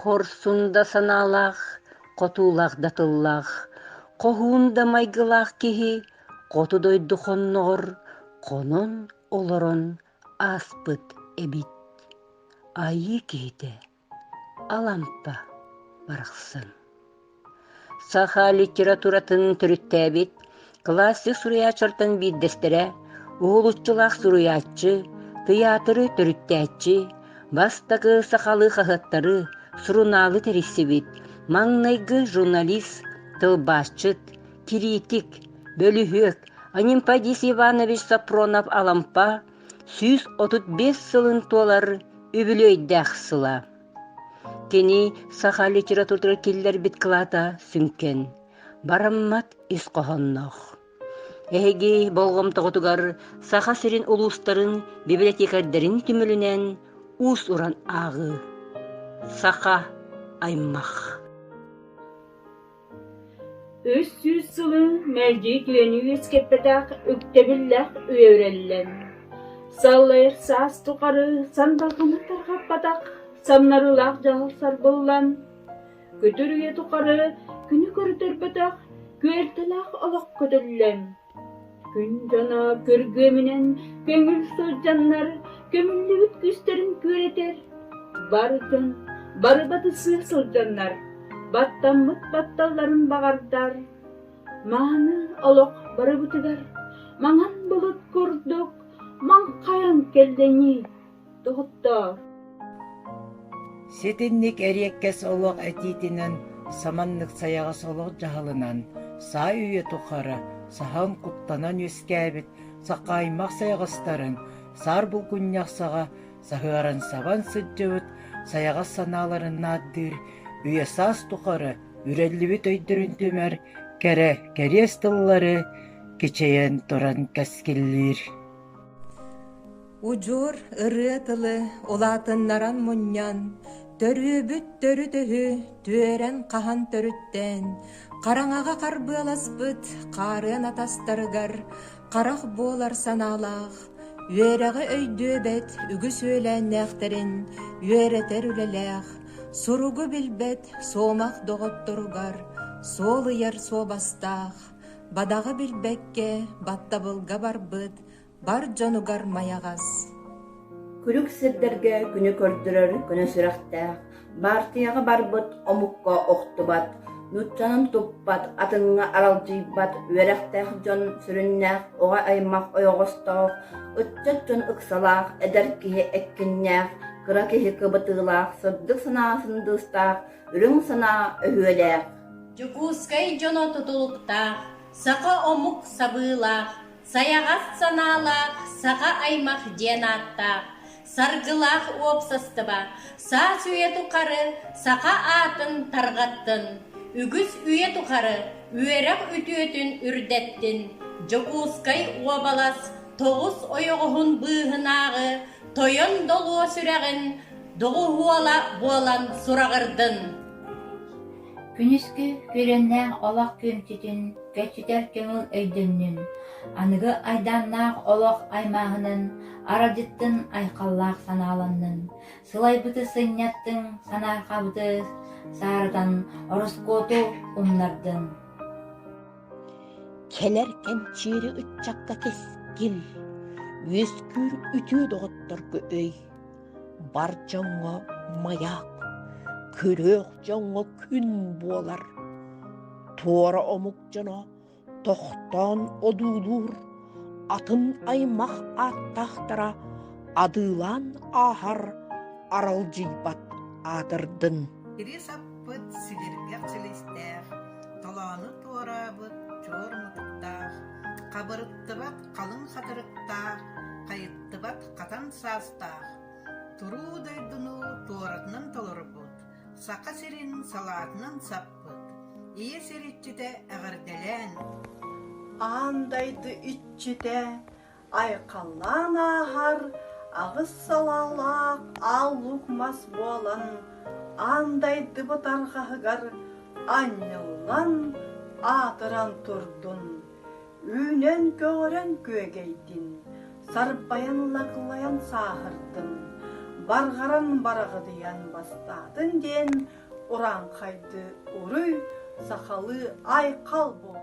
Хорсунда саналах, котулах датыллах, кохуунда майгылах киһи, коту дойдухонноор, конон олорон аспыт эбит. Айы киһите, алампа барахсын. Саха литературатын түрүттәбит, классик суруячартан биддестере, уолуччулах суруяччы, театры түрүттәччи, бастагы сахалы хахаттары, суруналы терисибит, маңнайгы журналист, тылбашчыт, критик, бөлүһүөк, Анимпадис Иванович Сапронов алампа, 135 сылын туалар үбүлөйдәх сыла. Кени саха литература киллер бит кылата сүнкен. Бараммат ис кохоннох. Эһиги болгом тоготугар саха сирин улустарын библиотекадарын түмүлүнен ус уран агы. Саха аймах. 300 сылы мәлдик ленюес кеппетак үктебиллах үйөреллен. Саллайыр саас туқары сандалғаны тарғаппадақ, самнарылақ жағылсар боллан. Көтірге туқары күні көрдірбедақ, көертілақ олық көтіллен. Күн жана көргөмінен көңіл сөзжаннар, көмілі үткістерін көретер. Барыдан, бары батысы сылжаннар, баттамыт батталларын бағардар. Маны олық бары бұтыдар, маңан бұлыт көрдік, маң қаян келдені, тоғыттар. Сетинник эриеккес олық әтитінен, саманнык саяғас олық жағылынан, сай үйе тұқары, сахан құттанан өскәбіт, сақаймақ саяғастарын, сар бұл күнняқсаға, сағыран сабан сүджіуіт, саяғас саналарын наддыр, үйе сас тұқары, үреллібіт өйдірін төмер, кәрес тыллары, кечейен тұран кәскеллер. Уджур ырытылы олатын наран мұньян, төрүбүт төрү төһү түөрен қахан төрүттен, қараңаға қарбы аласпыт, қарын атастарыгар, қарақ болар саналақ, үйерағы өйдөбет, үгіс өлән нәқтерін, үйеретер үлеләқ, суругу билбет, соомақ доғыттыргар, сол ыяр собастақ, бадағы билбекке, баттабылға барбыт, бар жонугар маягас. Күрүк сирдерге күнү көрдүрөр күнү сүрәхтәк, бартыяга барбыт омукка оқтубат, нутчанын туппат, атыңга аралжыйбат, үерәхтәк жон сүрүннәк, ога аймак ойогосток, үтчет жон ыксалак, эдер киһи эккиннәк, кыра киһи кыбытыылак, сырдык санаасын дыстак, үрүң санаа өһүөләк. Жукускай жоно тутулуктак, сака омук сабыылак, саяғас саналақ, сақа аймақ денаттақ, саргылақ опсастыба, са сүйе тұқары, сақа атын тарғаттын, үгіз үйе тұқары, үйерек үтіетін үрдеттін, жоқуызқай уабалас, тоғыз ойығығын бұғынағы, тойын долуы сүрәғін, доғы хуала болан сұрағырдын. Күніскі көреннәң олақ көмтетін, кәчетер көңіл өйдіннің, анығы айданнақ олық аймағының, арадеттің айқаллақ саналанның, сылай бұты сынняттың, санарқа бұты сарыдан ороскоту умнардың. Келеркен чири үтчакка кескил, өскүр үтүү доғыттырғы өй, бар жоңға маяк, көрөк жоңға күн болар, туара омук жана тоқтан одулур, атын аймақ аттақтара, адылан ахар аралжыйбат адырдын. Ирис аппыт силергек силестер, таланы туарабыт, чор мутуктах, қабырыттыбат қалың хатырыктах, қайыттыбат қатан састах, туру дайдыну туаратынан толырбыт, сақа сирин салатынан саппыт, ие сиритчите әғірделен. Андайды итчите, айқаллан ахар, ағыз салалақ, ал лукмас болан, андайды бұтарғағығар, аннылан, атыран тұрдын, үйнен көгірен көгейдін, сарбаян лақылаян сағырдын, барғаран барағы диян бастадын ден, уран қайды урый, сақалы айқал болу.